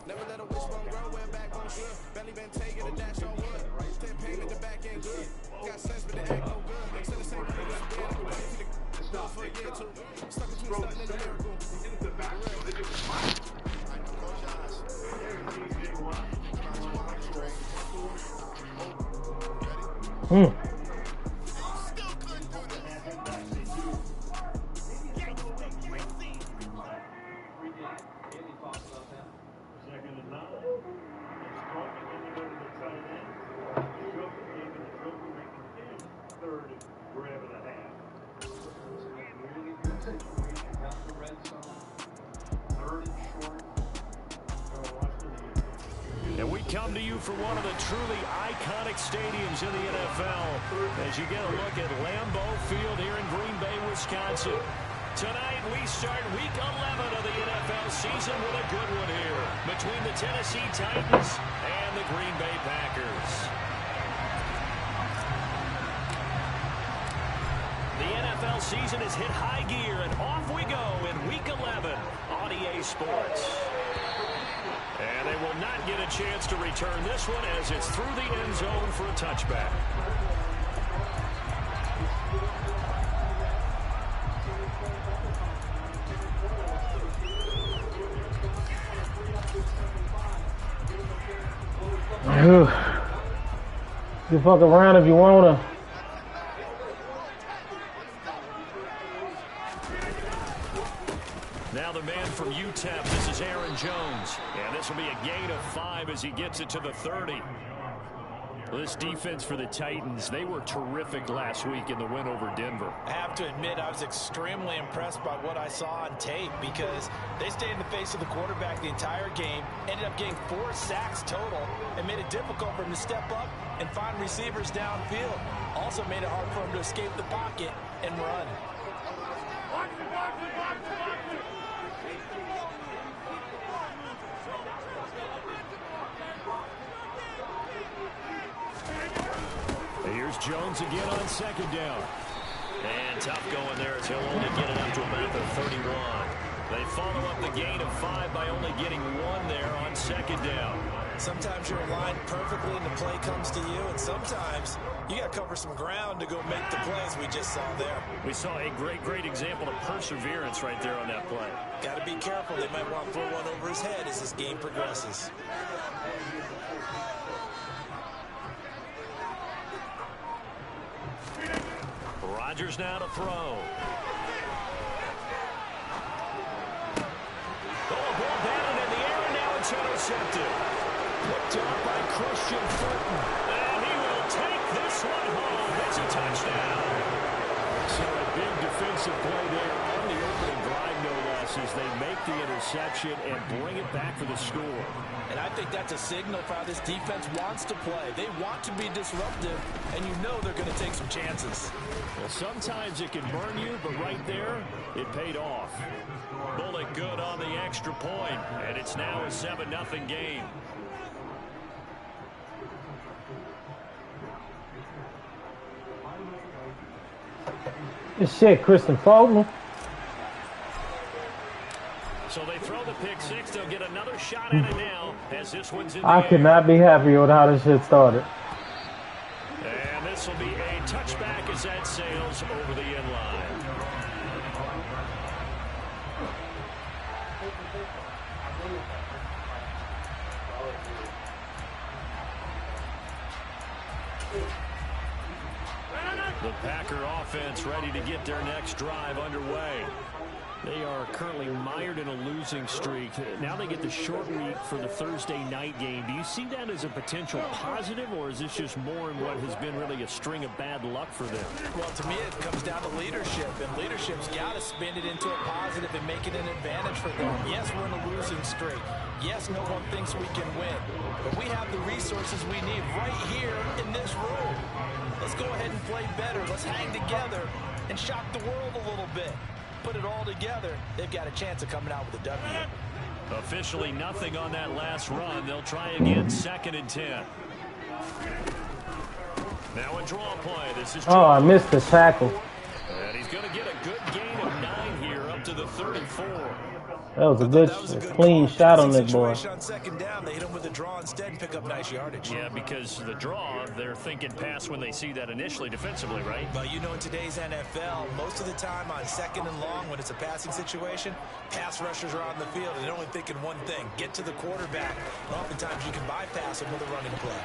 Never let a wishbone grow where backbone should. Belly been taking a dash on wood. Ten payment, the back end good. Got sense, but the act no good. Still the same money that I'm dead. I'm ready to go for a year or two. Stuck between something and a miracle. And we come to you from one of the truly iconic stadiums in the NFL as you get a look at Lambeau Field here in Green Bay, Wisconsin. Tonight we start week 11 of the NFL season with a good one here between the Tennessee Titans and the Green Bay Packers. The NFL season has hit high gear, and off we go in week 11 on EA Sports. And they will not get a chance to return this one as it's through the end zone for a touchback. You fuck around if you wanna. Now the man from UTEP, this is Aaron Jones. And this will be a gain of 5 as he gets it to the 30. This defense for the Titans, they were terrific last week in the win over Denver. I have to admit, I was extremely impressed by what I saw on tape because they stayed in the face of the quarterback the entire game, ended up getting 4 sacks total, and made it difficult for him to step up and find receivers downfield. Also made it hard for him to escape the pocket and run. Here's Jones again on second down. And tough going there as he'll only get it up to about the 31. They follow up the gain of 5 by only getting 1 there on second down. Sometimes you're aligned perfectly and the play comes to you, and sometimes you got to cover some ground to go make the plays we just saw there. We saw a great example of perseverance right there on that play. Got to be careful. They might want to throw one over his head as this game progresses. Rodgers now to throw. Oh, ball batted in the air, and now it's intercepted. Picked up by Christian Fulton. And he will take this one home. It's a touchdown. So a big defensive play there on the opening drive, no less, as they make the interception and bring it back for the score. And I think that's a signal for how this defense wants to play. They want to be disruptive, and you know they're going to take some chances. Well, sometimes it can burn you, but right there, it paid off. Bullock good on the extra point, and it's now a 7-0 game. This shit, Kristen Fulton. So they throw the pick 6. They'll get another shot at it now as this one's in the I air. could not be happy with how this shit started. And this will be a touchback as that sails over the end line. The Packer offense ready to get their next drive underway. They are currently mired in a losing streak. Now they get the short week for the Thursday night game. Do you see that as a potential positive, or is this just more in what has been really a string of bad luck for them? Well, to me, it comes down to leadership, and leadership's got to spin it into a positive and make it an advantage for them. Yes, we're in a losing streak. Yes, no one thinks we can win, but we have the resources we need right here in this room. Let's go ahead and play better. Let's hang together and shock the world a little bit. Put it all together, they've got a chance of coming out with a W. Officially nothing on that last run. They'll try again, 2nd and 10. Now a draw play. This is Oh, I missed the tackle. And he's going to get a good gain of 9 here up to the 34. That was a good, clean shot on this boy. On second down, they hit him with a draw instead and pick up nice yardage. Yeah, because the draw, they're thinking pass when they see that initially defensively, right? But you know, in today's NFL, most of the time on second and long, when it's a passing situation, pass rushers are on the field and they're only thinking one thing: get to the quarterback. And oftentimes you can bypass him with a running play.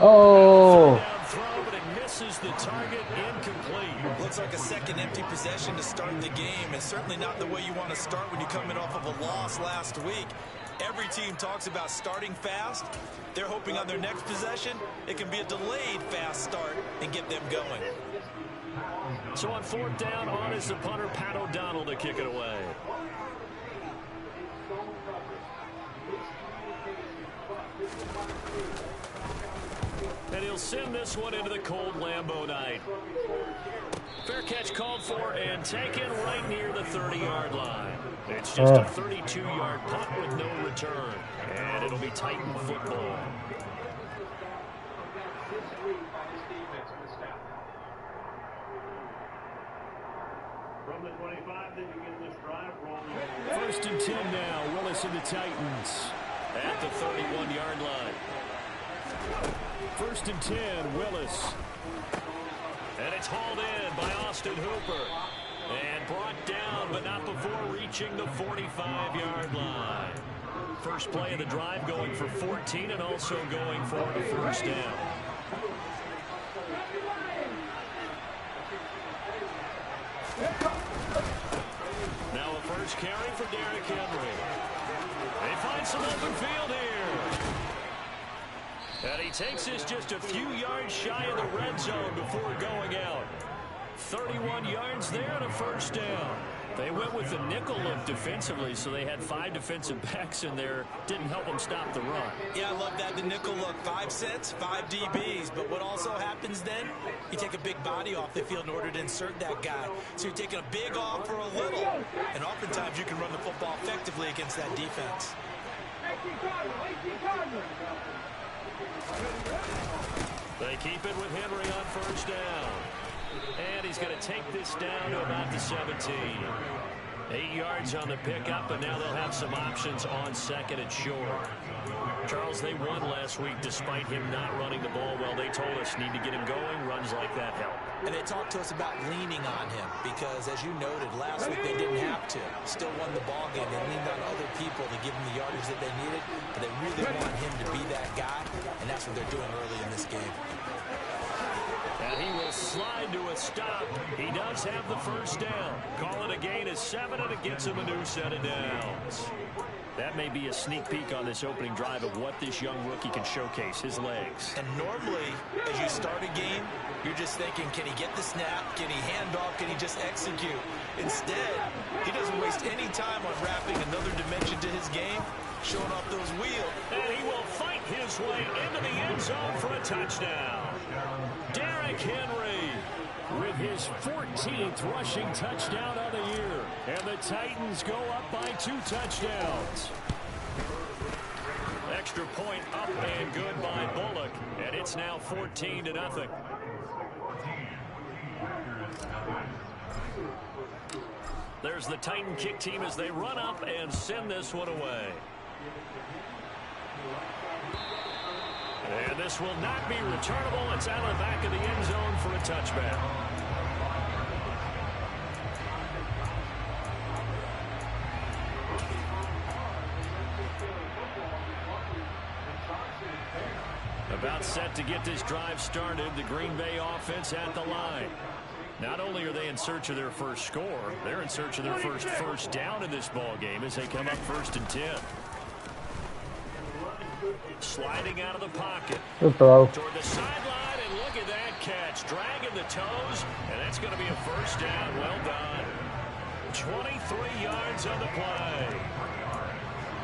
Oh. Down throw, but it misses the target, incomplete. Looks like a second empty possession to start the game, and certainly not the way you want to start when you're coming off of a loss last week. Every team talks about starting fast. They're hoping on their next possession, it can be a delayed fast start and get them going. So on fourth down, on is the punter, Pat O'Donnell, to kick it away. And he'll send this one into the cold Lambeau night. Fair catch called for and taken right near the 30-yard line. It's just a 32-yard punt with no return. And it'll be Titan football. From the 25, then you get this drive rolling. First and 10 now. Willis and the Titans at the 31-yard line. First and 10, Willis. And it's hauled in by Austin Hooper. And brought down, but not before reaching the 45-yard line. First play of the drive, going for 14 and also going for the first down. Now a first carry for Derrick Henry. They find some open field here. And he takes this just a few yards shy of the red zone before going out. 31 yards there and a first down. They went with the nickel look defensively, so they had 5 defensive backs in there. Didn't help them stop the run. Yeah, I love that, the nickel look. 5 sets, 5 DBs. But what also happens then, you take a big body off the field in order to insert that guy. So you're taking a big off for a little. And oftentimes you can run the football effectively against that defense. They keep it with Henry on first down. And he's going to take this down to about the 17. 8 yards on the pickup, and now they'll have some options on second and short. Charles, they won last week despite him not running the ball well. They told us need to get him going. Runs like that help. And they talked to us about leaning on him because, as you noted, last week they didn't have to. Still won the ball game. They leaned on other people to give them the yardage that they needed, but they really want him to be that guy, and that's what they're doing early in this game. And he will slide to a stop. He does have the first down. Call it a gain of 7, and it gets him a new set of downs. That may be a sneak peek on this opening drive of what this young rookie can showcase, his legs. And normally, as you start a game, you're just thinking, can he get the snap? Can he hand off? Can he just execute? Instead, he doesn't waste any time on wrapping another dimension to his game, showing off those wheels. And he will fight his way into the end zone for a touchdown. Derrick Henry with his 14th rushing touchdown of the year. And the Titans go up by 2 touchdowns. Extra point up and good by Bullock. And it's now 14-0. There's the Titan kick team as they run up and send this one away. And this will not be returnable. It's out of the back of the end zone for a touchback. About set to get this drive started. The Green Bay offense at the line. Not only are they in search of their first score, they're in search of their first down in this ball game as they come up 1st and 10. Sliding out of the pocket. Good throw. Toward the sideline, and look at that catch. Dragging the toes, and that's going to be a first down. Well done. 23 yards on the play.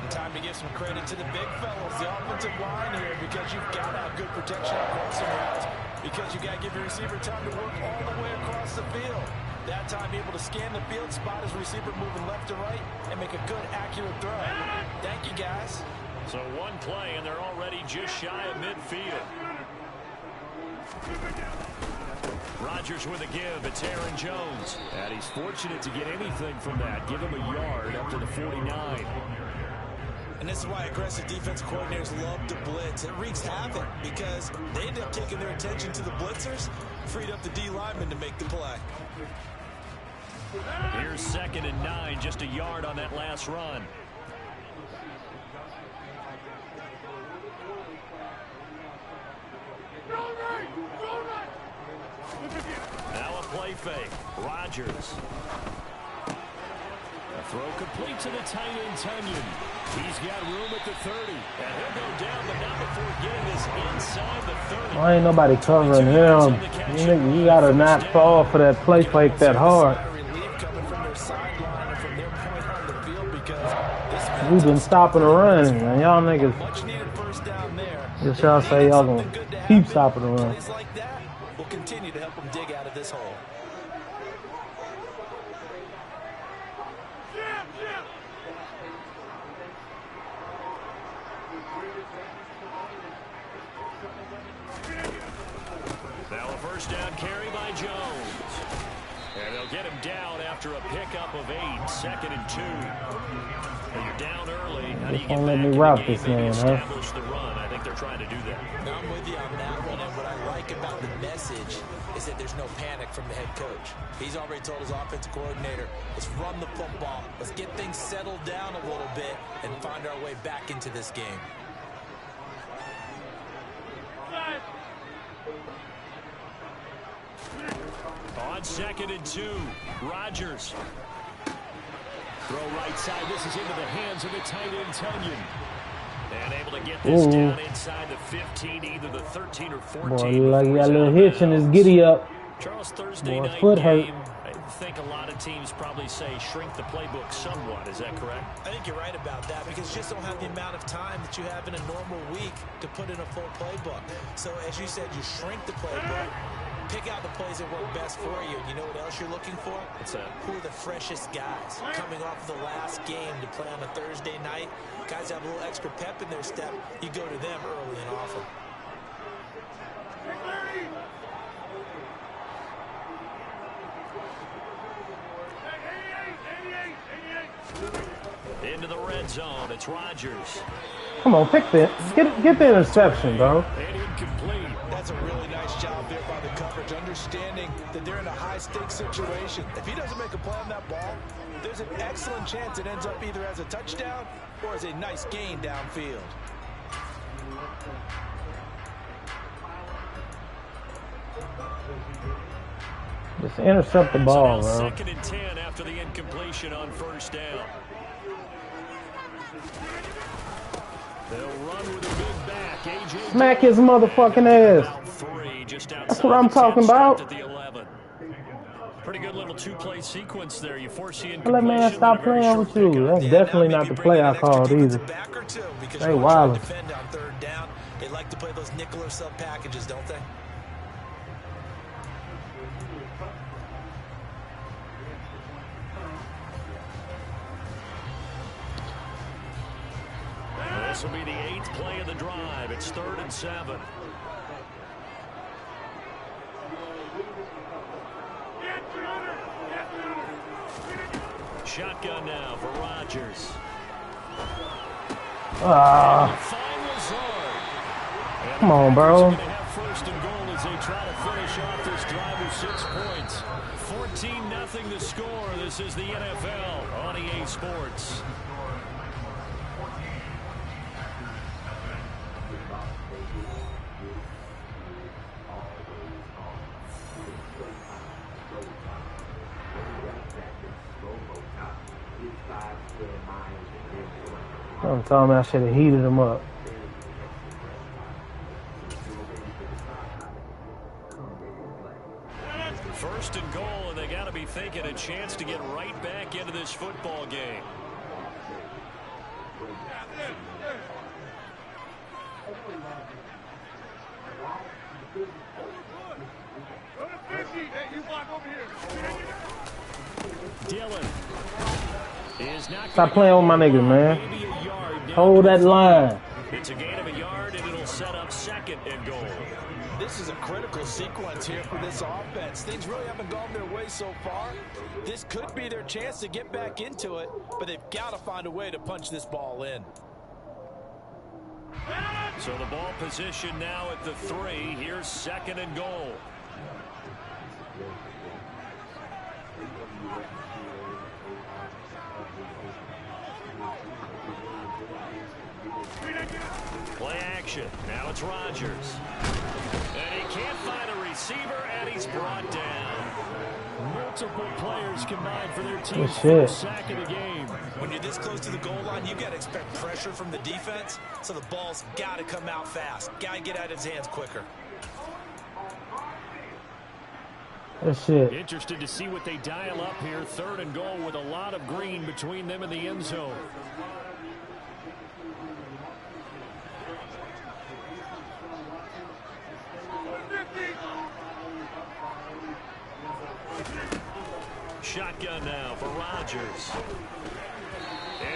And time to give some credit to the big fellas, the offensive line here, because you've got to have good protection on crossing routes, because you've got to give your receiver time to work all the way across the field. That time, be able to scan the field, spot his receiver moving left to right, and make a good, accurate throw. Thank you, guys. So one play, and they're already just shy of midfield. Rodgers with a give. It's Aaron Jones. And he's fortunate to get anything from that. Give him a yard up to the 49. And this is why aggressive defense coordinators love to blitz. It wreaks havoc because they end up taking their attention to the blitzers, freed up the D lineman to make the play. Here's 2nd and 9, just a yard on that last run. Now a play fake. Rodgers. A throw complete to the tight end, Tunyon. He's got room at the 30. And he'll go down, but not before getting this inside the 30. Why ain't nobody covering him? You gotta not fall for that play fake that hard. We've been stopping the run, and y'all niggas. Just y'all say y'all gonna keep stopping the run. We'll continue to help them dig out of this hole. Now a first down carry by Jones. And they'll get him down after a pickup of 8, 2nd and 2. And you're down early. How do you get let back me in rock the game this and man, establish the run? I think they're trying to do that. Now I'm with you on that one, and what I like about the message is that there's no panic from the head coach. He's already told his offensive coordinator, let's run the football, let's get things settled down a little bit, and find our way back into this game. On 2nd and 2, Rodgers. Throw right side. This is into the hands of the tight end, Tunyon. And able to get this down inside the 15, either the 13 or 14. Boy, like he got a little hitch in his giddy up. Charles, Thursday night foot game. hurt. I think a lot of teams probably say shrink the playbook somewhat. Is that correct? I think you're right about that because you just don't have the amount of time that you have in a normal week to put in a full playbook. So as you said, you shrink the playbook. Pick out the plays that work best for you. You know what else you're looking for? What's that? Who are the freshest guys? Coming off of the last game to play on a Thursday night. Guys have a little extra pep in their step. You go to them early and often. Into the red zone. It's Rodgers. Come on, pick that. Get the interception, bro. And incomplete. That's a really nice job there by the coverage, understanding that they're in a high-stakes situation. If he doesn't make a play on that ball, there's an excellent chance it ends up either as a touchdown or as a nice gain downfield. Just intercept the ball, bro. 2nd and 10 after the incompletion on first down. They'll run with a big back. AJ Smack his motherfucking ass. That's what I'm talking about. At the 11. Pretty good little two-play sequence there. You force the Let man stop playing with you. That's definitely not the play I called either. They wild. They like to play those nickel or sub packages, don't they? This will be the 8th play of the drive. It's 3rd and 7. Shotgun now for Rodgers. Come on, bro. First and goal as they try to finish off this drive with 6 points. 14-0 the score. This is the NFL on EA Sports. I'm telling me I should have heated him up. First and goal, and they got to be thinking a chance to get right back into this football game. Dillon is not. Stop playing with my niggas, man. Hold that line. It's a gain of a yard, and it'll set up 2nd and goal. This is a critical sequence here for this offense. Things really haven't gone their way so far. This could be their chance to get back into it, but they've got to find a way to punch this ball in. So the ball position now at the 3. Here's 2nd and goal. Play action. Now it's Rodgers. And he can't find a receiver, and he's brought down. Multiple players combined for their team's first sack of the game. When you're this close to the goal line, you got to expect pressure from the defense, so the ball's got to come out fast. Got to get out of his hands quicker. That's it. Interested to see what they dial up here. 3rd and goal with a lot of green between them and the end zone. Shotgun now for Rodgers.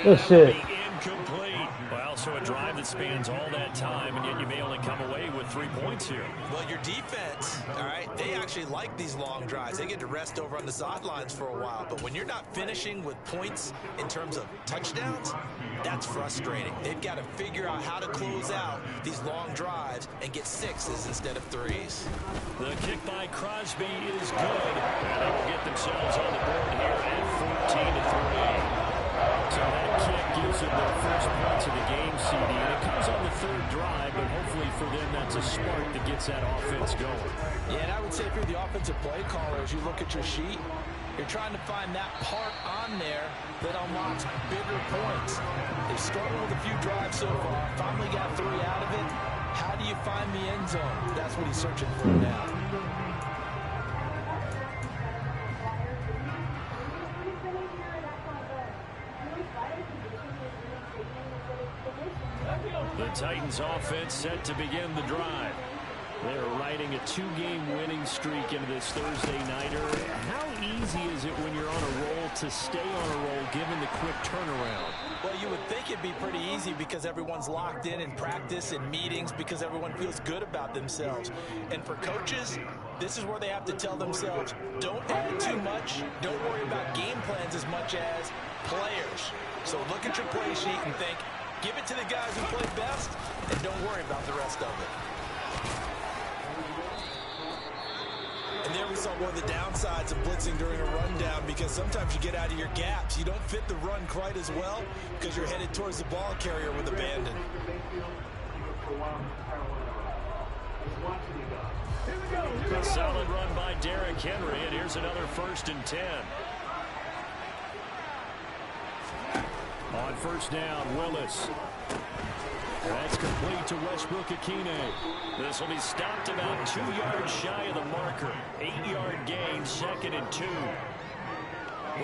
That's it. Incomplete. Well, so a drive that spans all that time, and yet you may only come away with 3 points here. Well, your defense, all right, they actually like these long drives. They get to rest over on the sidelines for a while. But when you're not finishing with points in terms of touchdowns, that's frustrating. They've got to figure out how to close out these long drives and get 6s instead of 3s. The kick by Crosby is good. And they will get themselves on the board here at 14-3. So that kick gives them their first points of the game, CD. And it comes on the 3rd drive, but hopefully for them that's a spark that gets that offense going. Yeah, and I would say if you're the offensive play caller, as you look at your sheet, you're trying to find that part on there that unlocks bigger points. They've struggled with a few drives so far. Finally got 3 out of it. How do you find the end zone? That's what he's searching for now. The Titans offense set to begin the drive. They're riding a 2-game winning streak into this Thursday nighter. How easy is it when you're on a roll to stay on a roll given the quick turnaround? Well, you would think it'd be pretty easy because everyone's locked in practice and meetings because everyone feels good about themselves. And for coaches, this is where they have to tell themselves, don't add too much. Don't worry about game plans as much as players. So look at your play sheet and think, give it to the guys who play best and don't worry about the rest of it. And there we saw one of the downsides of blitzing during a rundown because sometimes you get out of your gaps. You don't fit the run quite as well because you're headed towards the ball carrier with abandon. A solid run by Derrick Henry, and here's another 1st and 10. On 1st down, Willis. That's complete to Westbrook-Ikhine. This will be stopped about 2 yards shy of the marker. 8-yard gain, 2nd and 2.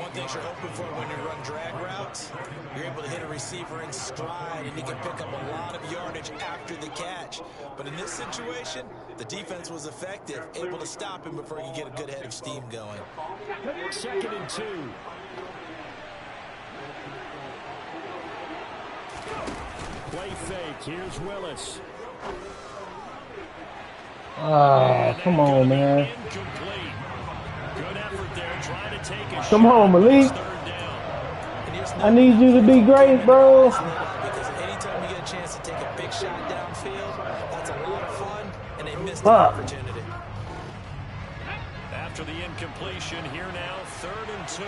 One thing you're hoping for when you run drag routes, you're able to hit a receiver in stride, and you can pick up a lot of yardage after the catch. But in this situation, the defense was effective, able to stop him before he could get a good head of steam going. 2nd and 2. Play fake. Here's Willis. Come on, man. Incomplete. Good effort there. Trying to take a Come on, Malik. I need you to be great, bro. Because anytime you get a chance to take a big shot downfield, that's a lot of fun, and they missed the Fuck. opportunity. After the incompletion, here now, 3rd and 2.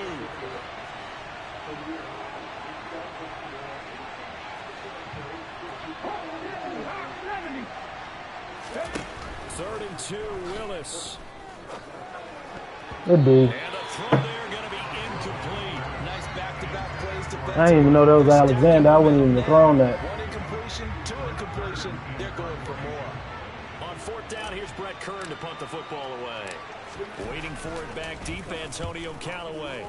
3rd and 2, Willis. Good D. And the throw there going to be incomplete. Nice back-to-back plays defensively. I didn't even know that was Alexander. I wouldn't even have thrown that. One incompletion, 2 incompletion. They're going for more. On 4th down, here's Brett Kern to punt the football away. Waiting for it back deep, Antonio Callaway.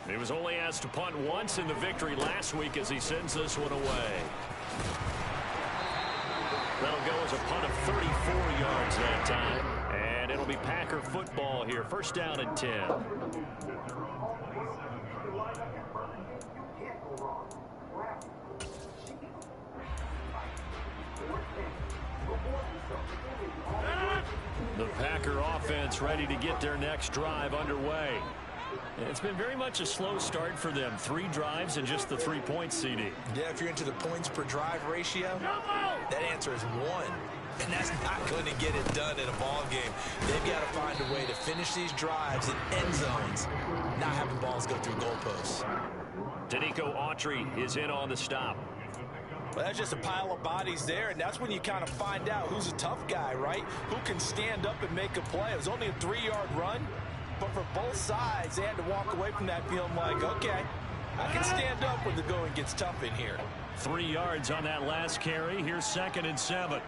He was only asked to punt once in the victory last week as he sends this one away. That'll go as a punt of 34 yards that time. And it'll be Packer football here. 1st down and 10. The Packer offense ready to get their next drive underway. It's been very much a slow start for them. 3 drives and just the 3 points, CD. Yeah, if you're into the points per drive ratio, that answer is 1. And that's not going to get it done in a ball game. They've got to find a way to finish these drives in end zones, not having balls go through goalposts. Danico Autry is in on the stop. Well, that's just a pile of bodies there, and that's when you kind of find out who's a tough guy, right? Who can stand up and make a play. It was only a 3-yard run, but for both sides, they had to walk away from that feeling like, okay, I can stand up when the going gets tough in here. 3 yards on that last carry. Here's 2nd and 7.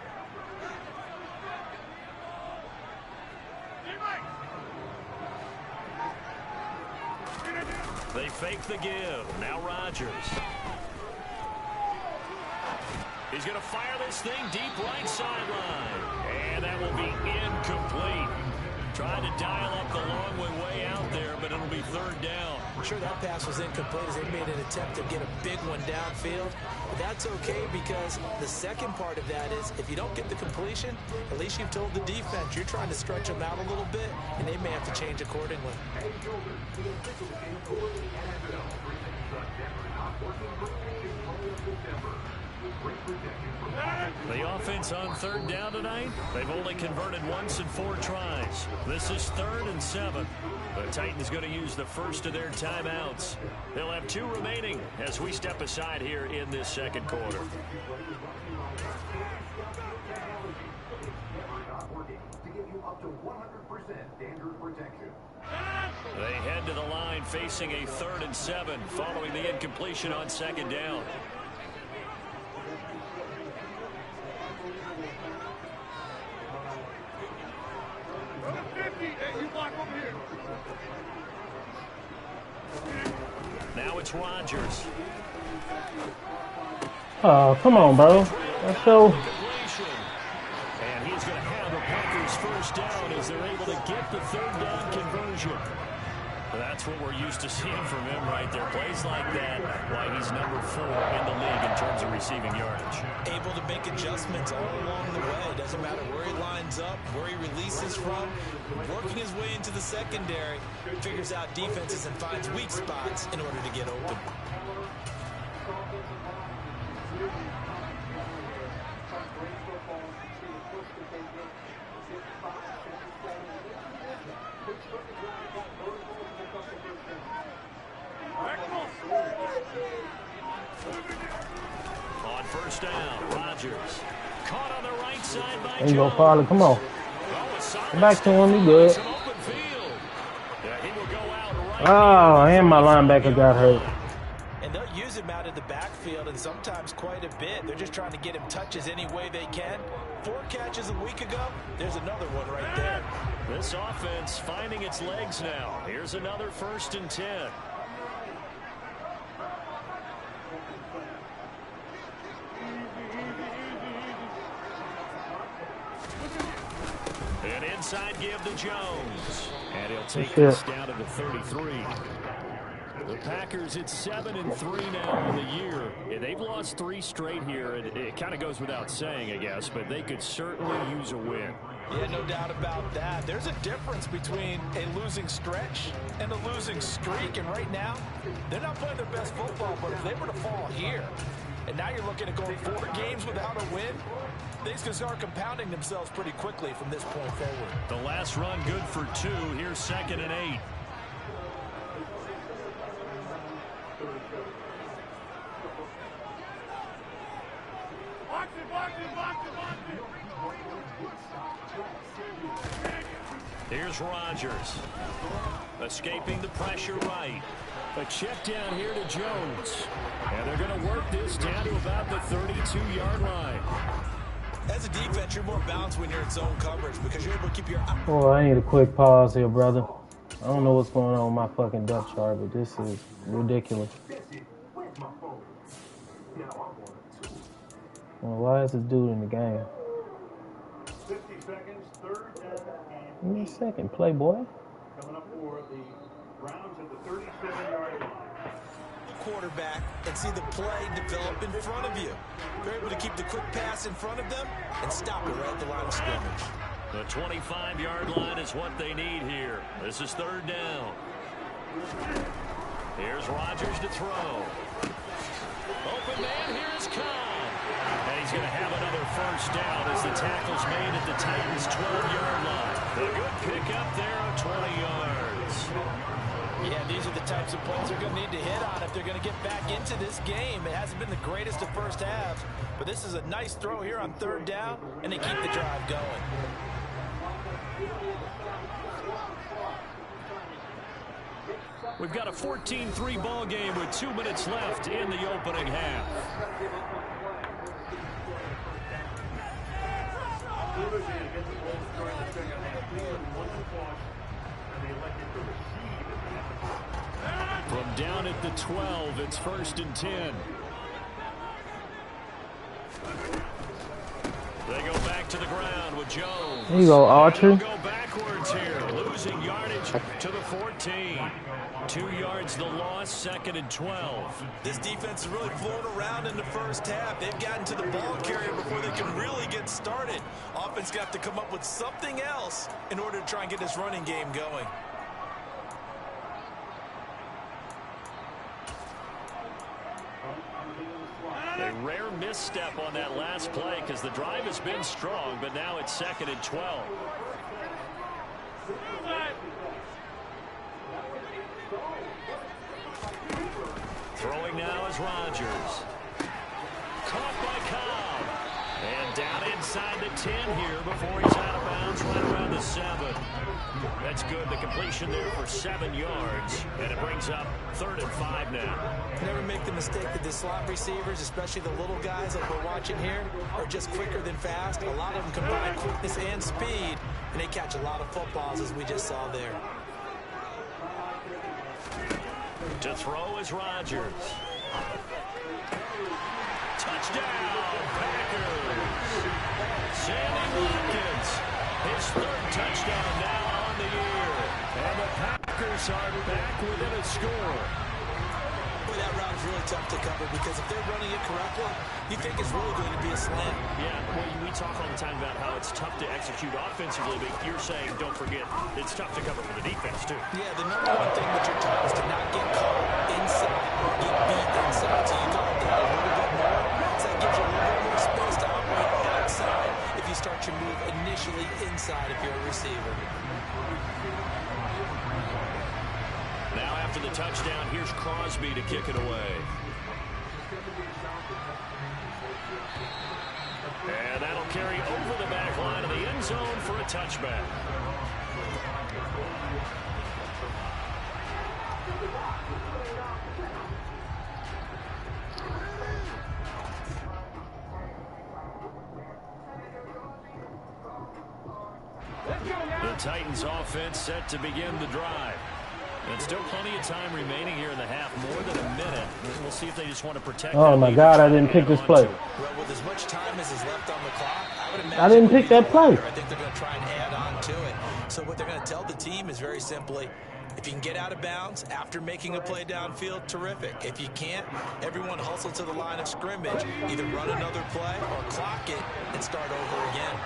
They fake the give. Now Rodgers. He's going to fire this thing deep right sideline. And that will be incomplete. Trying to dial up the long way out there, but it'll be 3rd down. I'm sure that pass was incomplete as they made an attempt to get a big one downfield. But that's okay because the second part of that is if you don't get the completion, at least you've told the defense you're trying to stretch them out a little bit, and they may have to change accordingly. The offense on 3rd down tonight, they've only converted once in 4 tries. This is 3rd and 7. The Titans going to use the first of their timeouts. They'll have 2 remaining as we step aside here in this 2nd quarter. They head to the line facing a 3rd and 7 following the incompletion on 2nd down. Now it's Rodgers. Oh, come on, bro. Let's go. And he's going to have the Packers first down as they're able to get the 3rd down conversion. That's what we're used to seeing from him right there. Plays like that, why he's number 4 in the league in terms of receiving yardage. Able to make adjustments all along the way. Doesn't matter where he lines up, where he releases from. Working his way into the secondary, figures out defenses and finds weak spots in order to get open. On 1st down, Rodgers. Caught on the right side by There you go, Farley. Come on. Come back to him. He good. Oh, and my linebacker got hurt. And they'll use him out in the backfield and sometimes quite a bit. They're just trying to get him touches any way they can. 4 catches a week ago. There's another one right there. This offense finding its legs now. Here's another 1st and 10. An inside give to Jones. And he'll take this down to the 33. The Packers, it's 7-3 now in the year. And they've lost 3 straight here. It kind of goes without saying, I guess, but they could certainly use a win. Yeah, no doubt about that. There's a difference between a losing stretch and a losing streak. And right now, they're not playing their best football, but if they were to fall here, and now you're looking at going 4 games without a win, things can start compounding themselves pretty quickly from this point forward. The last run good for 2. Here's 2nd and 8. Here's Rodgers. Escaping the pressure right. A check down here to Jones. And they're going to work this down to about the 32-yard line. As a defense, you're more balanced when you're in zone coverage because you're able to keep your eye. Oh, I need a quick pause here, brother. I don't know what's going on with my fucking depth chart, but this is ridiculous. Well, why is this dude in the game? 50 seconds, 3rd down. Give me a second, playboy. Coming up for the Browns at the 37-yard line. Quarterback and see the play develop in front of you. You're able to keep the quick pass in front of them and stop it right at the line of scrimmage. The 25-yard line is what they need here. This is third down. Here's Rodgers to throw. Open man, here's Cobb. And he's going to have another first down as the tackle's made at the Titans' 12-yard line. A good pickup there of 20 yards. Yeah, these are the types of plays they're going to need to hit on if they're going to get back into this game. It hasn't been the greatest of first halves, but this is a nice throw here on third down, and they keep the drive going. We've got a 14-3 ball game with 2 minutes left in the opening half. From down at the 12, it's 1st and 10. They go back to the ground with Jones. There you go, Archer. Go backwards here, losing yardage to the 14. 2 yards the loss, 2nd and 12. This defense is really floating around in the first half. They've gotten to the ball carrier before they can really get started. Offense got to come up with something else in order to try and get this running game going. A rare misstep on that last play because the drive has been strong, but now it's 2nd and 12. Throwing now is Rodgers. Caught by Cobb. And down inside the 10 here before he's out of bounds right around the 7. That's good. The completion there for 7 yards. And it brings up 3rd and 5 now. Never make the mistake that the slot receivers, especially the little guys like we're watching here, are just quicker than fast. A lot of them combine quickness and speed, and they catch a lot of footballs, as we just saw there. To throw is Rodgers. Touchdown, Packers. Sammy Watkins, his 3rd touchdown now on the year. And the Packers are back within a score. Boy, that route is really tough to cover because if they're running it correctly, you think it's really going to be a slant. Yeah, well, we talk all the time about how it's tough to execute offensively, but you're saying, don't forget, it's tough to cover for the defense, too. Yeah, the number one thing with your job is to not get caught inside or get beat inside. So you guard that a little bit more. So that gives you a little bit more space to operate outside if you start your move initially inside if you're a receiver. Now after the touchdown, here's Crosby to kick it away. And that'll carry over the back line of the end zone for a touchback. The Titans offense set to begin the drive. And still plenty of time remaining here in the half, more than a minute. We'll see if they just want to protect. Oh my God, I didn't pick this play. Well, with as much time as is left on the clock, I would imagine I didn't pick that play. I think they're going to try and add on to it. So what they're going to tell the team is very simply, if you can get out of bounds after making a play downfield, terrific. If you can't, everyone hustle to the line of scrimmage. Either run another play or clock it and start over again.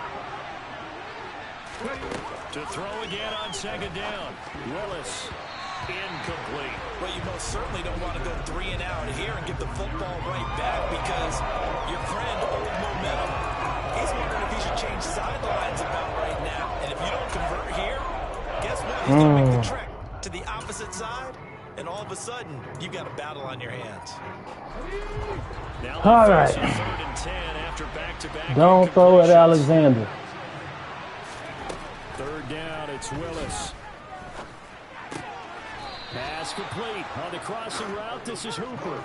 To throw again on 2nd down. Willis. Incomplete. Well, you most certainly don't want to go 3 and out here and get the football right back because your friend, Old Momentum, he's wondering if he should change sidelines about right now. And if you don't convert here, guess what? He's going to make the trek to the opposite side, and all of a sudden, you've got a battle on your hands. Now all right. 3rd and 10 after back-to-back. Don't throw at Alexander. 3rd down, it's Willis. Pass complete on the crossing route. This is Hooper.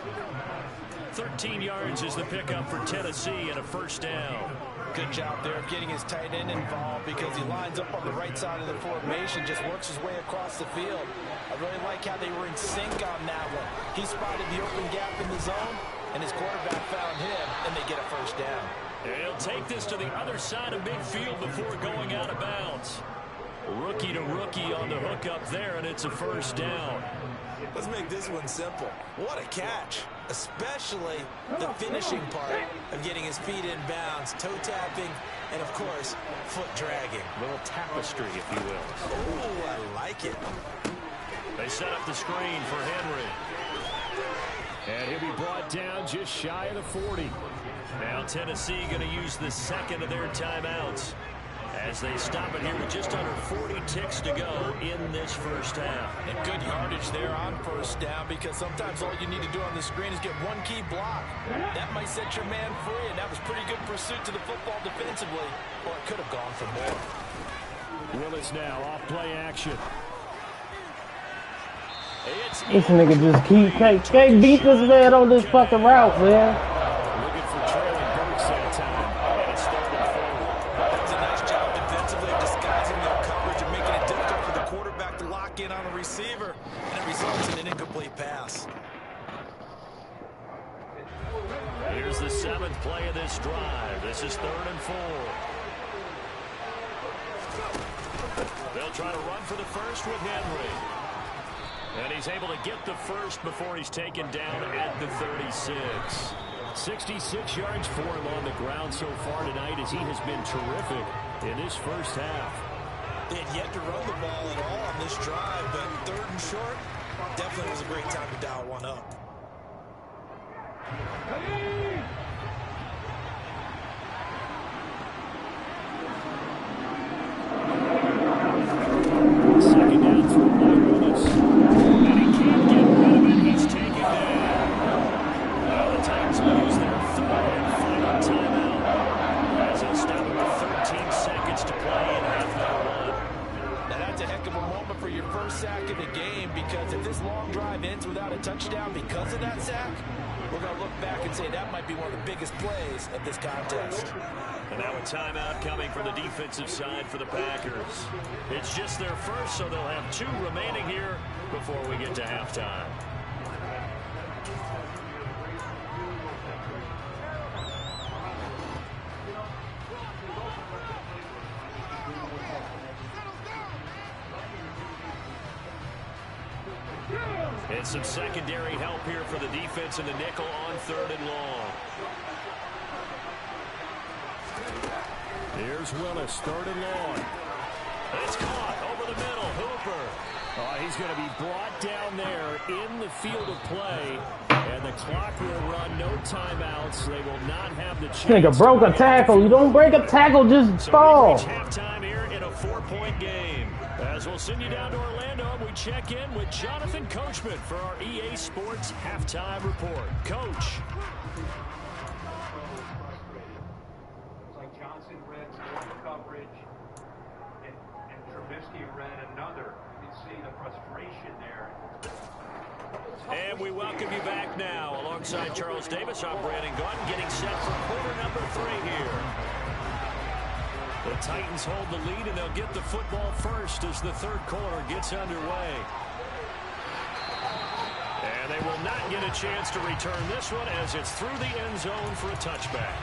13 yards is the pickup for Tennessee and a 1st down. Good job there of getting his tight end involved because he lines up on the right side of the formation, just works his way across the field. I really like how they were in sync on that one. He spotted the open gap in the zone, and his quarterback found him, and they get a 1st down. He'll take this to the other side of midfield before going out of bounds. Rookie to rookie on the hook up there, and it's a 1st down. Let's make this one simple. What a catch, especially the finishing part of getting his feet in bounds, toe tapping, and of course, foot dragging. A little tapestry, if you will. Ooh, I like it. They set up the screen for Henry. And he'll be brought down just shy of the 40. Now Tennessee going to use the second of their timeouts as they stop it here with just under 40 ticks to go in this first half. And good yardage there on first down, because sometimes all you need to do on the screen is get one key block. That might set your man free, and that was pretty good pursuit to the football defensively. Or it could have gone for more. Willis now off play action. This nigga just can't beat this man on this fucking route, man. Looking for trailing Burks that time. And it's third and 4. That was a nice job defensively of disguising their coverage and making it difficult for the quarterback to lock in on a receiver. And it results in an incomplete pass. Here's the 7th play of this drive. This is third and 4. They'll try to run for the first with Henry. And he's able to get the first before he's taken down at the 36. 66 yards for him on the ground so far tonight, as he has been terrific in this first half. They had yet to run the ball at all on this drive, but third and short, definitely was a great time to dial one up. Second down through by Willis. And he can't get rid of it. He's taken down. Now the Titans will use their third and final timeout as they'll stop it with 13 seconds to play in half number 1. Now that's a heck of a moment for your first sack of the game, because if this long drive ends without a touchdown because of that sack, we're going to look back and say that might be one of the biggest plays of this contest. And now a timeout coming from the defensive side for the Packers. It's just their first, so they'll have 2 remaining here before we get to halftime. And some secondary help here for the defense in the nickel on third and long. Here's Willis, third and long. It's caught over the middle. Hooper. He's going to be brought down there in the field of play. And the clock will run, no timeouts. They will not have the chance. Nigga broke a tackle. You don't break a tackle, just fall. So we reach halftime here in a 4-point game. As we'll send you down to Orlando, we check in with Jonathan Coachman for our EA Sports Halftime Report. Coach. Johnson read one coverage, and Trubisky read another. You can see the frustration there. And we welcome you back now. Alongside Charles Davis, I'm Brandon Gunn, getting set for quarter number 3 here. The Titans hold the lead, and they'll get the football first as the third quarter gets underway. And they will not get a chance to return this one, as it's through the end zone for a touchback.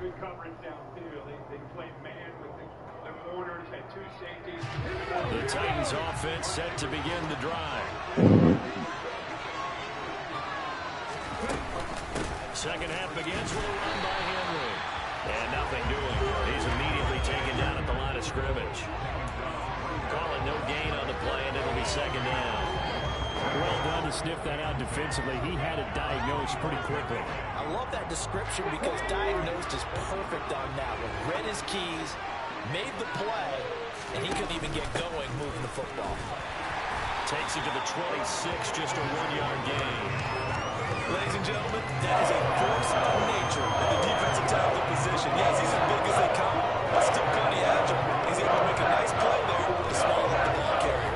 Good coverage downfield. They played man with the corners, had 2 safeties. The Titans offense set to begin the drive. Second half begins with a run by Henry. And nothing doing. He's immediately taken down at the line of scrimmage. Call it no gain on the play, and it'll be second down. Well done to sniff that out defensively. He had it diagnosed pretty quickly. I love that description, because diagnosed is perfect on that one. Read his keys, made the play, and he couldn't even get going moving the football. Takes it to the 26, just a 1-yard gain. Ladies and gentlemen, that is a force of nature in the defensive tackle position. Yes, he's as big as they come, but still plenty agile. He's able to make a nice play there to swallow up the ball carrier.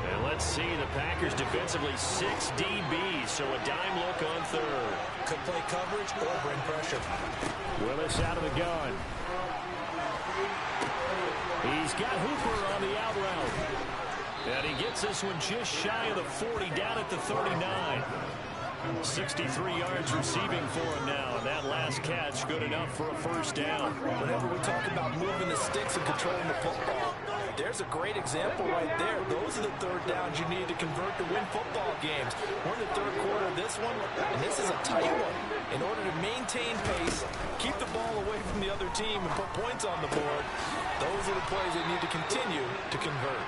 And let's see, the Packers defensively 6 DBs, so a dime look on third. Could play coverage or bring pressure. Willis out of the gun. He's got Hooper on the out route. And he gets this one just shy of the 40, down at the 39. 63 yards receiving for him now. And that last catch good enough for a first down. Whenever we talk about moving the sticks and controlling the football, there's a great example right there. Those are the third downs you need to convert to win football games. We're in the third quarter of this one, and this is a tight one. In order to maintain pace, keep the ball away from the other team, and put points on the board, those are the plays they need to continue to convert.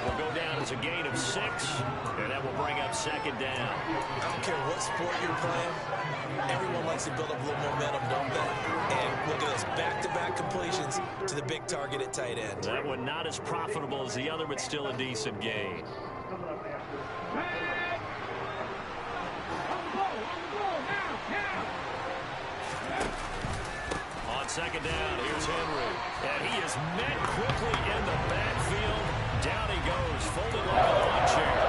Will go down as a gain of 6, and that will bring up second down. I don't care what sport you're playing. Everyone likes to build up a little momentum, don't they? And look at this, back-to-back completions to the big target at tight end. That one not as profitable as the other, but still a decent gain. On second down, here's Henry. And he is met quickly in the backfield. Down he goes, folded like a lawn chair.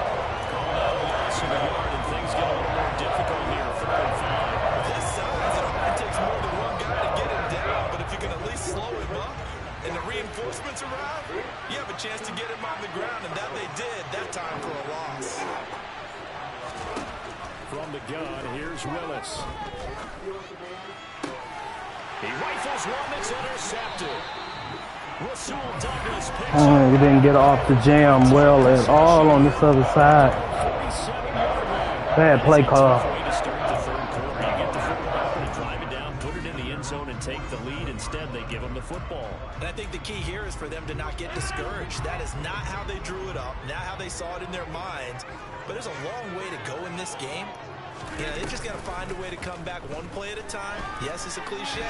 Called out a loss of a yard, and things get a little more difficult here. 4th and 5. This sounds it only takes more than one guy to get him down, but if you can at least slow him up and the reinforcements arrive, you have a chance to get him on the ground, and that they did that time for a loss. From the gun, here's Willis. He rifles one that's intercepted. Rasul Douglas picks We didn't get off the jam well at all on this other side. Bad play call. Way to start the third quarter. You get the football and drive it down, put it in the end zone, and take the lead. Instead, they give them the football. And I think the key here is for them to not get discouraged. That is not how they drew it up, not how they saw it in their minds. But there's a long way to go in this game. Yeah, they just got to find a way to come back one play at a time. Yes, it's a cliche.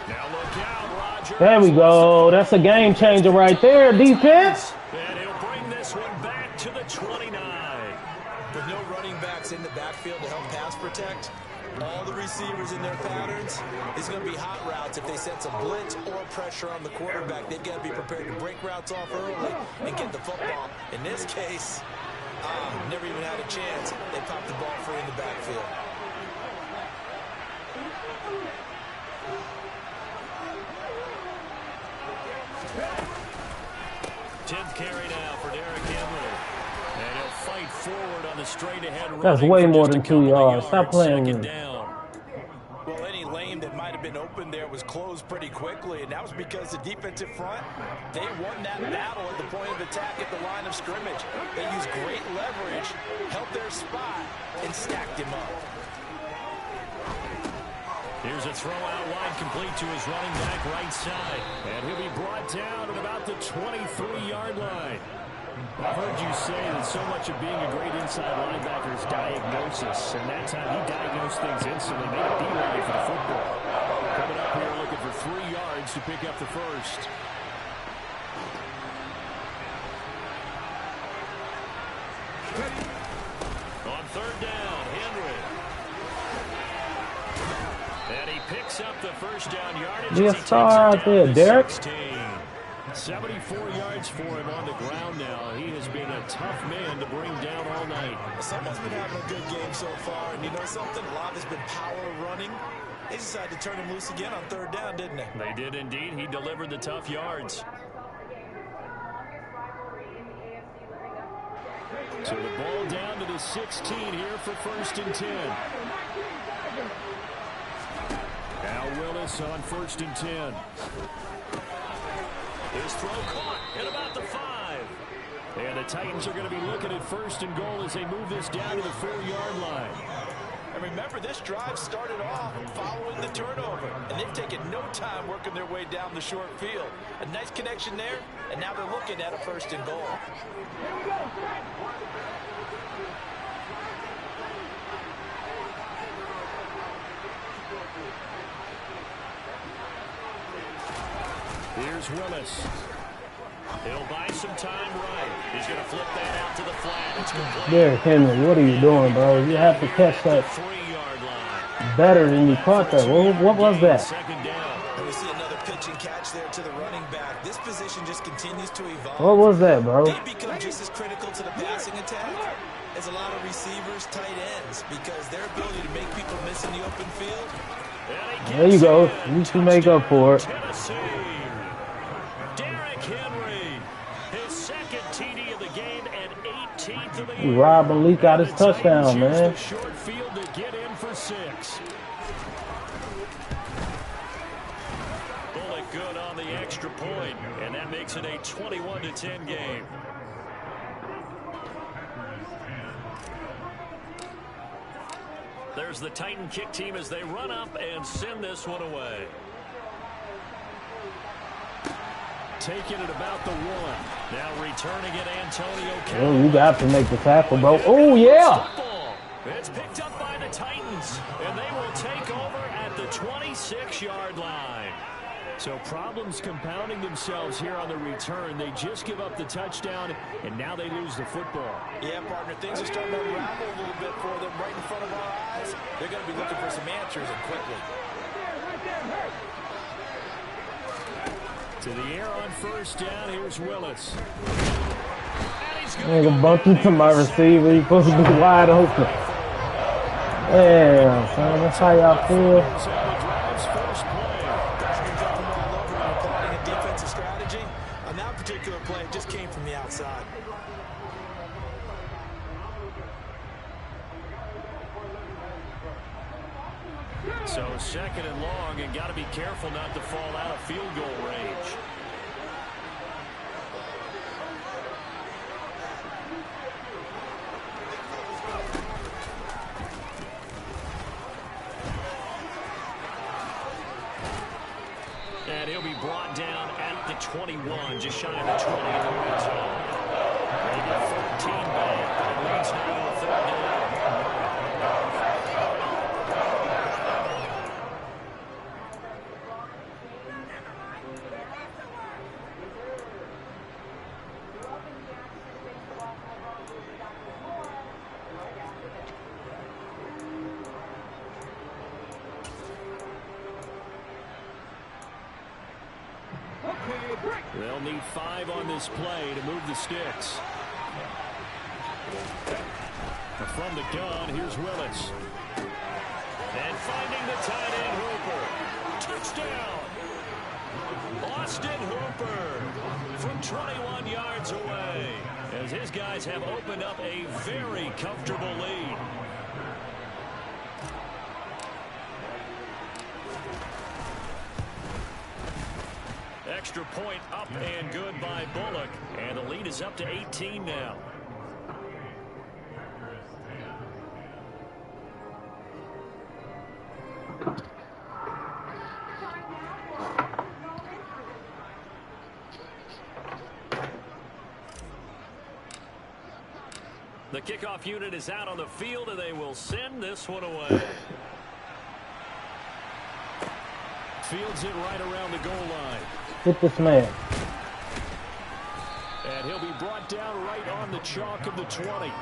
Now look out, Roger. There we go. That's a game changer right there. Defense. And he'll bring this one back to the 29. With no running backs in the backfield to help pass protect, all the receivers in their patterns, it's going to be hot routes. If they sense a blitz or pressure on the quarterback, they've got to be prepared to break routes off early and get the football. In this case, never even had a chance. They popped the ball free in the backfield. Tenth carry now for Derrick Henry. And he'll fight forward on the straight ahead. That's way more than 2 yards. Stop playing with me. Well, any lane that might have been open there was closed pretty quickly, and that was because the defensive front, they won that battle at the point of attack at the line of scrimmage. They used great leverage, held their spot, and stacked him up. Here's a throw out wide, complete to his running back right side. And he'll be brought down at about the 23-yard line. I've heard you say that so much of being a great inside linebacker is diagnosis. And that time he diagnosed things instantly, made a beeline for the football. Coming up here looking for 3 yards to pick up the first. On third down, Henry. And he picks up the first down yardage. Be a star out there, Derek. 74 yards for him on the ground now. He has been a tough man to bring down all night. Someone's been having a good game so far, and you know something? A lot has been power running. They decided to turn him loose again on third down, didn't they? They did indeed. He delivered the tough yards. So the ball down to the 16 here for 1st and 10. Now Willis on 1st and 10. His throw caught at about the 5. And the Titans are going to be looking at 1st and goal as they move this down to the 4-yard line. And remember, this drive started off following the turnover, and they've taken no time working their way down the short field. A nice connection there, and now they're looking at a 1st and goal. Here's Willis. He'll buy some time right. He's going to flip that out to the flat. It's complete. Derrick Henry, what are you doing, bro? You have to catch that 3-yard line. better than you caught that. What was that? Second down. And we see another pitch and catch there to the running back. This position just continues to evolve. What was that, bro? They become just as critical to the passing attack as a lot of receivers, tight ends, because their ability to make people miss in the open field. There you go. You should make up for it. Tennessee. Derrick Henry, his second TD of the game and 18th of the year. Rob Malik got his touchdown, man. Short makes it a 21-10 game. There's the Titan kick team as they run up and send this one away. Taking it about the 1. Now returning it, Antonio. Oh, you got to make the tackle, bro. Oh, yeah. It's picked up by the Titans, and they will take over at the 26-yard line. So problems compounding themselves here on the return. They just give up the touchdown, and now they lose the football. Yeah, partner, things are starting to unravel a little bit for them right in front of our eyes. They're going to be looking for some answers, and quickly. To the air on first down, here's Willis. Nigga bumped into my receiver. He's supposed to be wide open. Damn, son, that's how y'all feel. Applying a defensive strategy. On that particular play, it just came from the outside. So 2nd and long, and got to be careful not to fall out of field goal range. And he'll be brought down at the 21, just shy of the 20 in the red zone. They get 13 back. It leads now to the 3rd down. They'll need 5 on this play to move the sticks. From the gun, here's Willis. And finding the tight end, Hooper. Touchdown! Austin Hooper from 21 yards away, as his guys have opened up a very comfortable lead. Extra point up and good by Bullock. And the lead is up to 18 now. The kickoff unit is out on the field, and they will send this one away. Fields it right around the goal line. Hit this man. And he'll be brought down right on the chalk of the 20.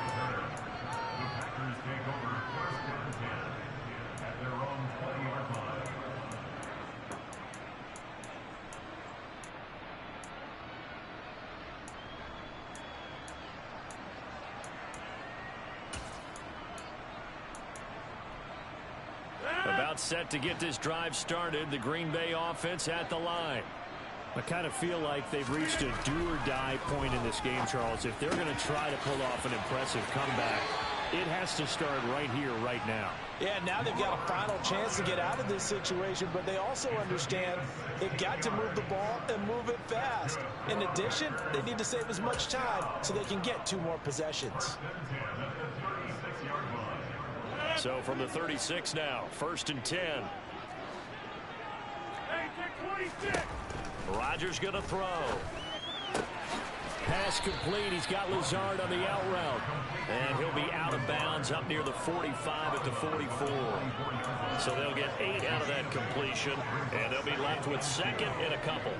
About set to get this drive started. The Green Bay offense at the line. I kind of feel like they've reached a do-or-die point in this game, Charles. If they're going to try to pull off an impressive comeback, it has to start right here, right now. Yeah, now they've got a final chance to get out of this situation, but they also understand they've got to move the ball and move it fast. In addition, they need to save as much time so they can get 2 more possessions. So from the 36 now, 1st and 10. Rodgers going to throw. Pass complete. He's got Lazard on the out route. And he'll be out of bounds up near the 45 at the 44. So they'll get 8 out of that completion. And they'll be left with 2nd and a couple.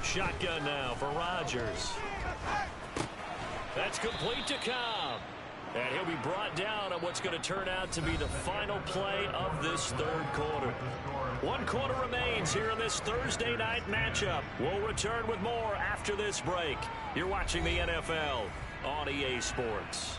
Shotgun now for Rodgers. That's complete to Cobb. And he'll be brought down on what's going to turn out to be the final play of this 3rd quarter. 1 quarter remains here in this Thursday night matchup. We'll return with more after this break. You're watching the NFL on EA Sports.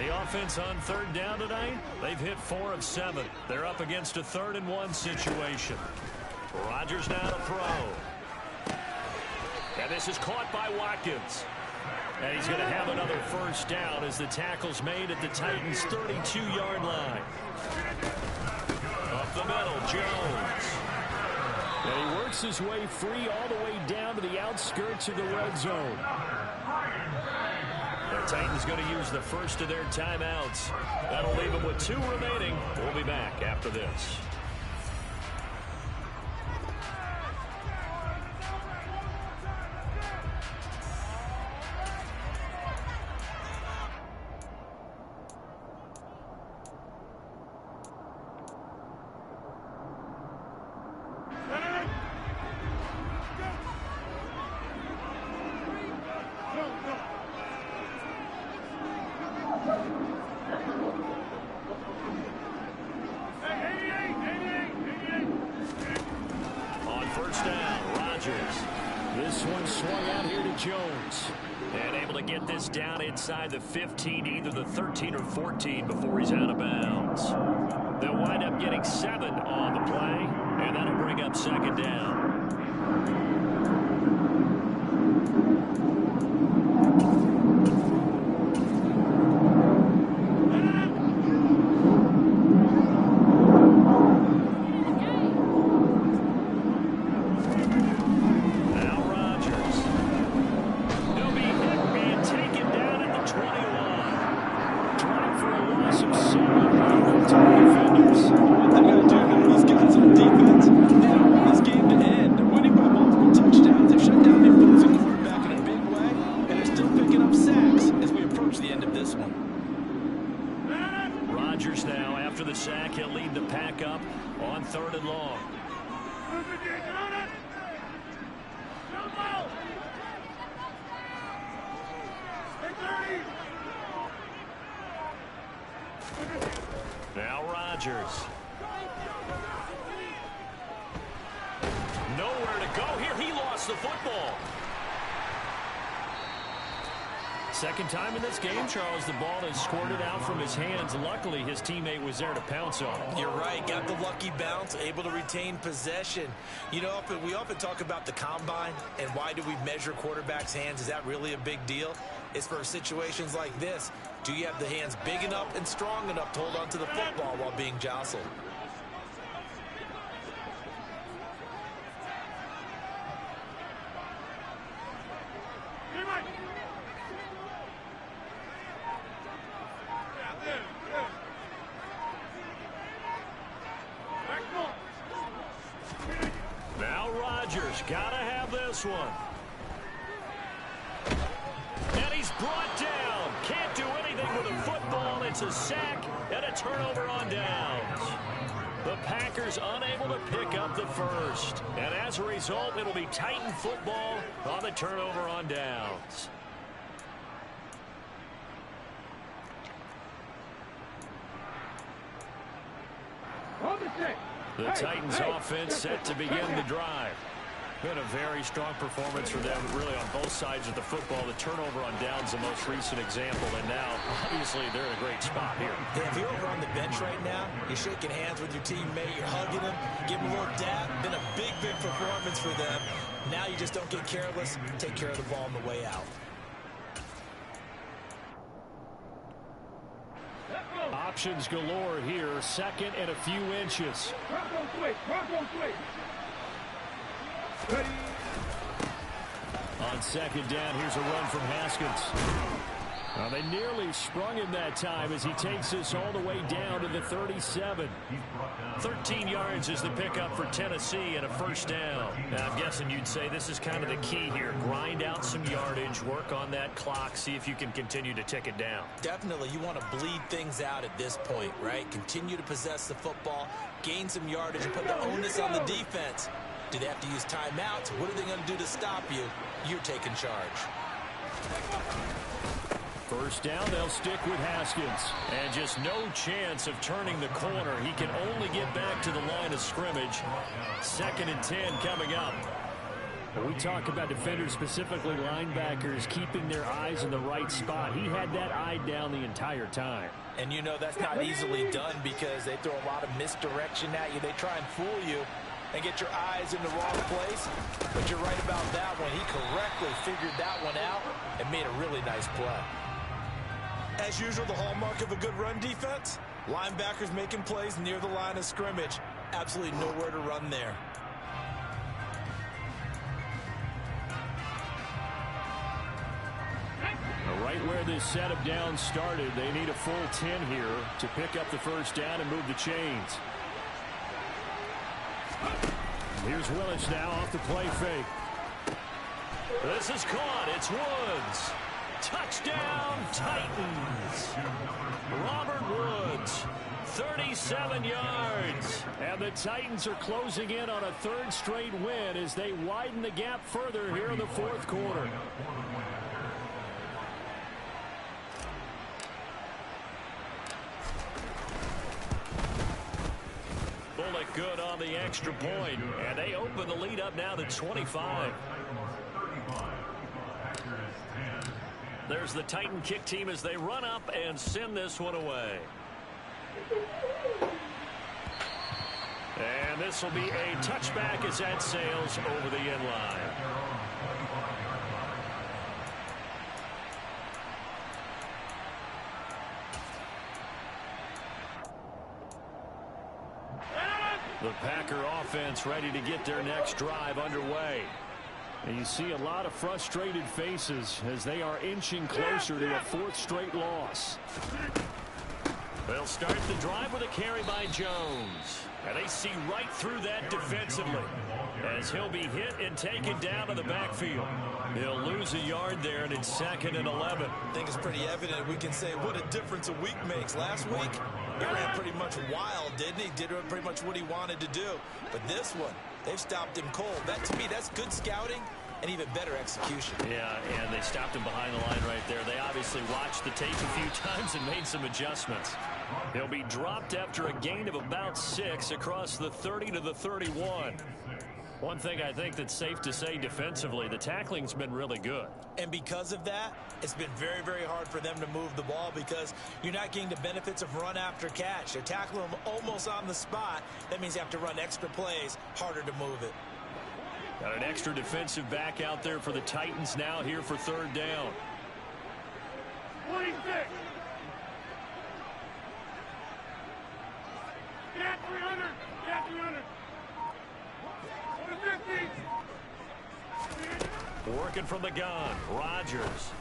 The offense on third down tonight, they've hit 4 of 7. They're up against a 3rd and 1 situation. Rodgers now to throw. And this is caught by Watkins. And he's going to have another first down as the tackle's made at the Titans' 32-yard line. Up the middle, Jones. And he works his way free all the way down to the outskirts of the red zone. The Titans going to use the first of their timeouts. That'll leave them with 2 remaining. We'll be back after this. Inside the 15, either the 13 or 14 before he's out of bounds. They'll wind up getting 7 on the play, and that'll bring up 2nd down. Now Rodgers. Nowhere to go here. He lost the football. Second time in this game, Charles, the ball has squirted out from his hands. Luckily, his teammate was there to pounce on it. You're right. Got the lucky bounce, able to retain possession. You know, we often talk about the combine and why do we measure quarterbacks' hands? Is that really a big deal? It's for situations like this. Do you have the hands big enough and strong enough to hold on to the football while being jostled? Now Rodgers, gotta have this one. And he's brought down. Can't do anything with a football. It's a sack and a turnover on downs. The Packers unable to pick up the first. And as a result, it'll be Titan football on the turnover on downs. The Titans offense set to begin the drive. Been a very strong performance for them, really, on both sides of the football. The turnover on downs, the most recent example, and now, obviously, they're in a great spot here. Yeah, if you're over on the bench right now, you're shaking hands with your teammate, you're hugging him, giving him a little dab. Been a big, big performance for them. Now you just don't get careless. Take care of the ball on the way out. Options galore here. Second and a few inches. On second down, here's a run from Haskins. Well, they nearly sprung him that time as he takes this all the way down to the 37. 13 yards is the pickup for Tennessee and a first down. Now, I'm guessing you'd say this is kind of the key here. Grind out some yardage, work on that clock, see if you can continue to tick it down. Definitely. You want to bleed things out at this point, right? Continue to possess the football, gain some yardage, and put the onus on the defense. Do they have to use timeouts? What are they going to do to stop you? You're taking charge. First down, they'll stick with Haskins. And just no chance of turning the corner. He can only get back to the line of scrimmage. 2nd and 10 coming up. We talk about defenders, specifically linebackers, keeping their eyes in the right spot. He had that eye down the entire time. And you know that's not easily done because they throw a lot of misdirection at you. They try and fool you and get your eyes in the wrong place. But you're right about that one. He correctly figured that one out and made a really nice play. As usual, the hallmark of a good run defense, linebackers making plays near the line of scrimmage. Absolutely nowhere to run there. Right where this set of downs started, they need a full 10 here to pick up the first down and move the chains. Here's Willis now off the play fake. This is caught. It's Woods. Touchdown, Titans. Robert Woods, 37 yards. And the Titans are closing in on a third straight win as they widen the gap further here in the fourth quarter. Bullock good on the extra point, and they open the lead up now to 25. There's the Titan kick team as they run up and send this one away. And this will be a touchback as that sails over the end line. The Packer offense ready to get their next drive underway. And you see a lot of frustrated faces as they are inching closer to a fourth straight loss. They'll start the drive with a carry by Jones. And they see right through that defensively as he'll be hit and taken down to the backfield. He'll lose a yard there, and it's 2nd and 11. I think it's pretty evident. We can say what a difference a week makes. Last week, he ran pretty much wild, didn't he? Did pretty much what he wanted to do. But this one, they've stopped him cold. That, to me, that's good scouting and even better execution. Yeah, and they stopped him behind the line right there. They obviously watched the tape a few times and made some adjustments. He'll be dropped after a gain of about 6 across the 30 to the 31. One thing I think that's safe to say defensively, the tackling's been really good. And because of that, it's been very, very hard for them to move the ball because you're not getting the benefits of run after catch. They're tackling them almost on the spot. That means you have to run extra plays, harder to move it. Got an extra defensive back out there for the Titans now here for third down. 26. Get 300. Get 300. Working from the gun, Rodgers.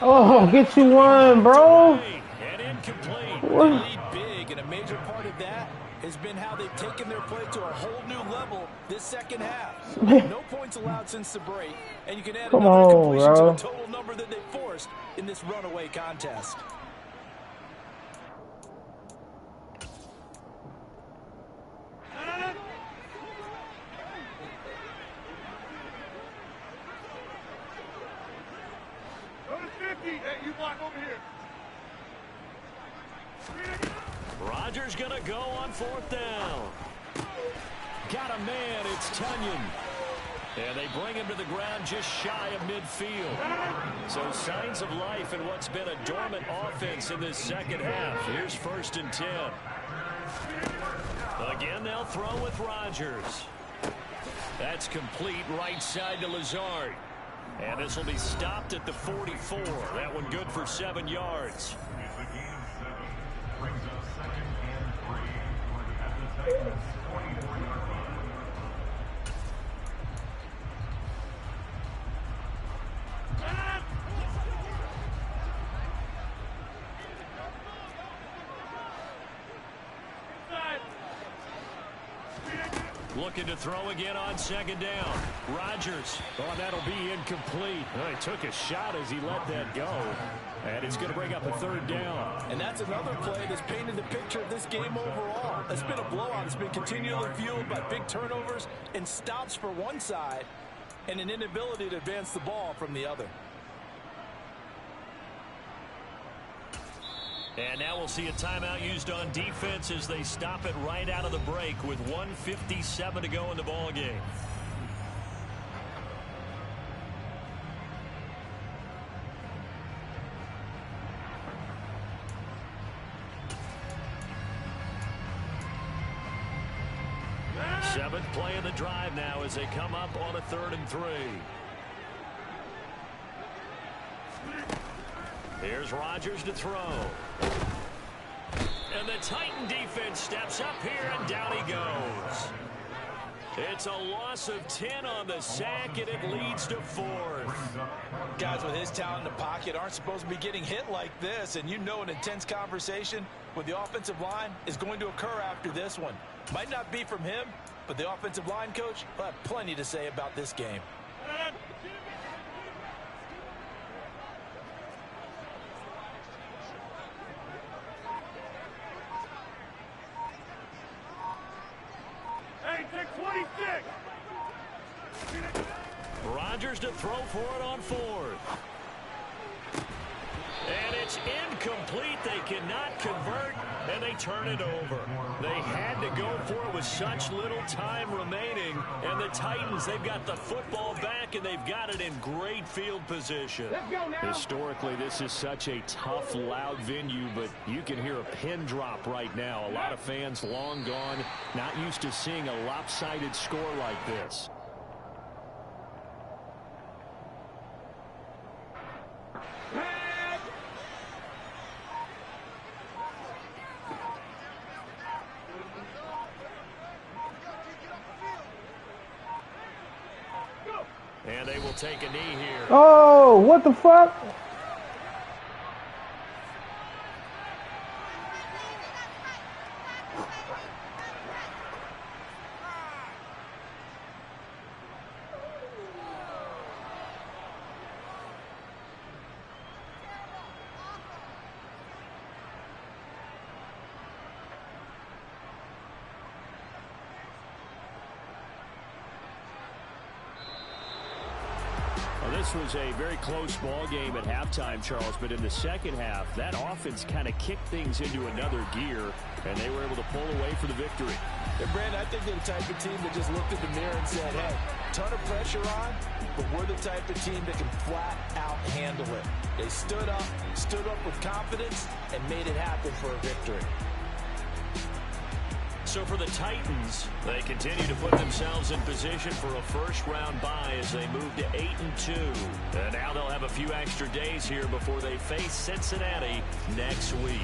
Oh, get you one, bro. And incomplete. What? Lead big, and a major part of that has been how they've taken their play to a whole new level this second half. No points allowed since the break, and you can add another completion to the total number that they forced in this runaway contest. Rodgers gonna go on fourth down. Got a man, it's Tunyon. And they bring him to the ground just shy of midfield. So signs of life in what's been a dormant offense in this second half. Here's 1st and 10. Again, they'll throw with Rodgers. That's complete right side to Lazard. And this will be stopped at the 44. That one good for 7 yards. Looking to throw again on 2nd down. Rodgers. Oh, that'll be incomplete. Oh, he took a shot as he let that go. And it's going to bring up a 3rd down. And that's another play that's painted the picture of this game overall. It's been a blowout. It's been continually fueled by big turnovers and stops for one side and an inability to advance the ball from the other. And now we'll see a timeout used on defense as they stop it right out of the break with 1:57 to go in the ball game. Seventh play of the drive now as they come up on a 3rd and 3. Here's Rodgers to throw. And the Titan defense steps up here, and down he goes. It's a loss of 10 on the sack, and it leads to 4th. Guys with his talent in the pocket aren't supposed to be getting hit like this, and you know an intense conversation with the offensive line is going to occur after this one. Might not be from him, but the offensive line coach will have plenty to say about this game. Rodgers to throw for it on 4th. And it's incomplete. They cannot convert, and they turn it over. They had to go for it with such little time remaining. And the Titans, they've got the football back, and they've got it in great field position. Historically, this is such a tough, loud venue, but you can hear a pin drop right now. A lot of fans long gone, not used to seeing a lopsided score like this. And they will take a knee here. Oh, what the fuck? This was a very close ball game at halftime, Charles, but in the second half, that offense kind of kicked things into another gear, and they were able to pull away for the victory. And Brandon, I think they're the type of team that just looked in the mirror and said, hey, ton of pressure on, but we're the type of team that can flat out handle it. They stood up with confidence, and made it happen for a victory. So for the Titans, they continue to put themselves in position for a first-round bye as they move to 8-2. And now they'll have a few extra days here before they face Cincinnati next week.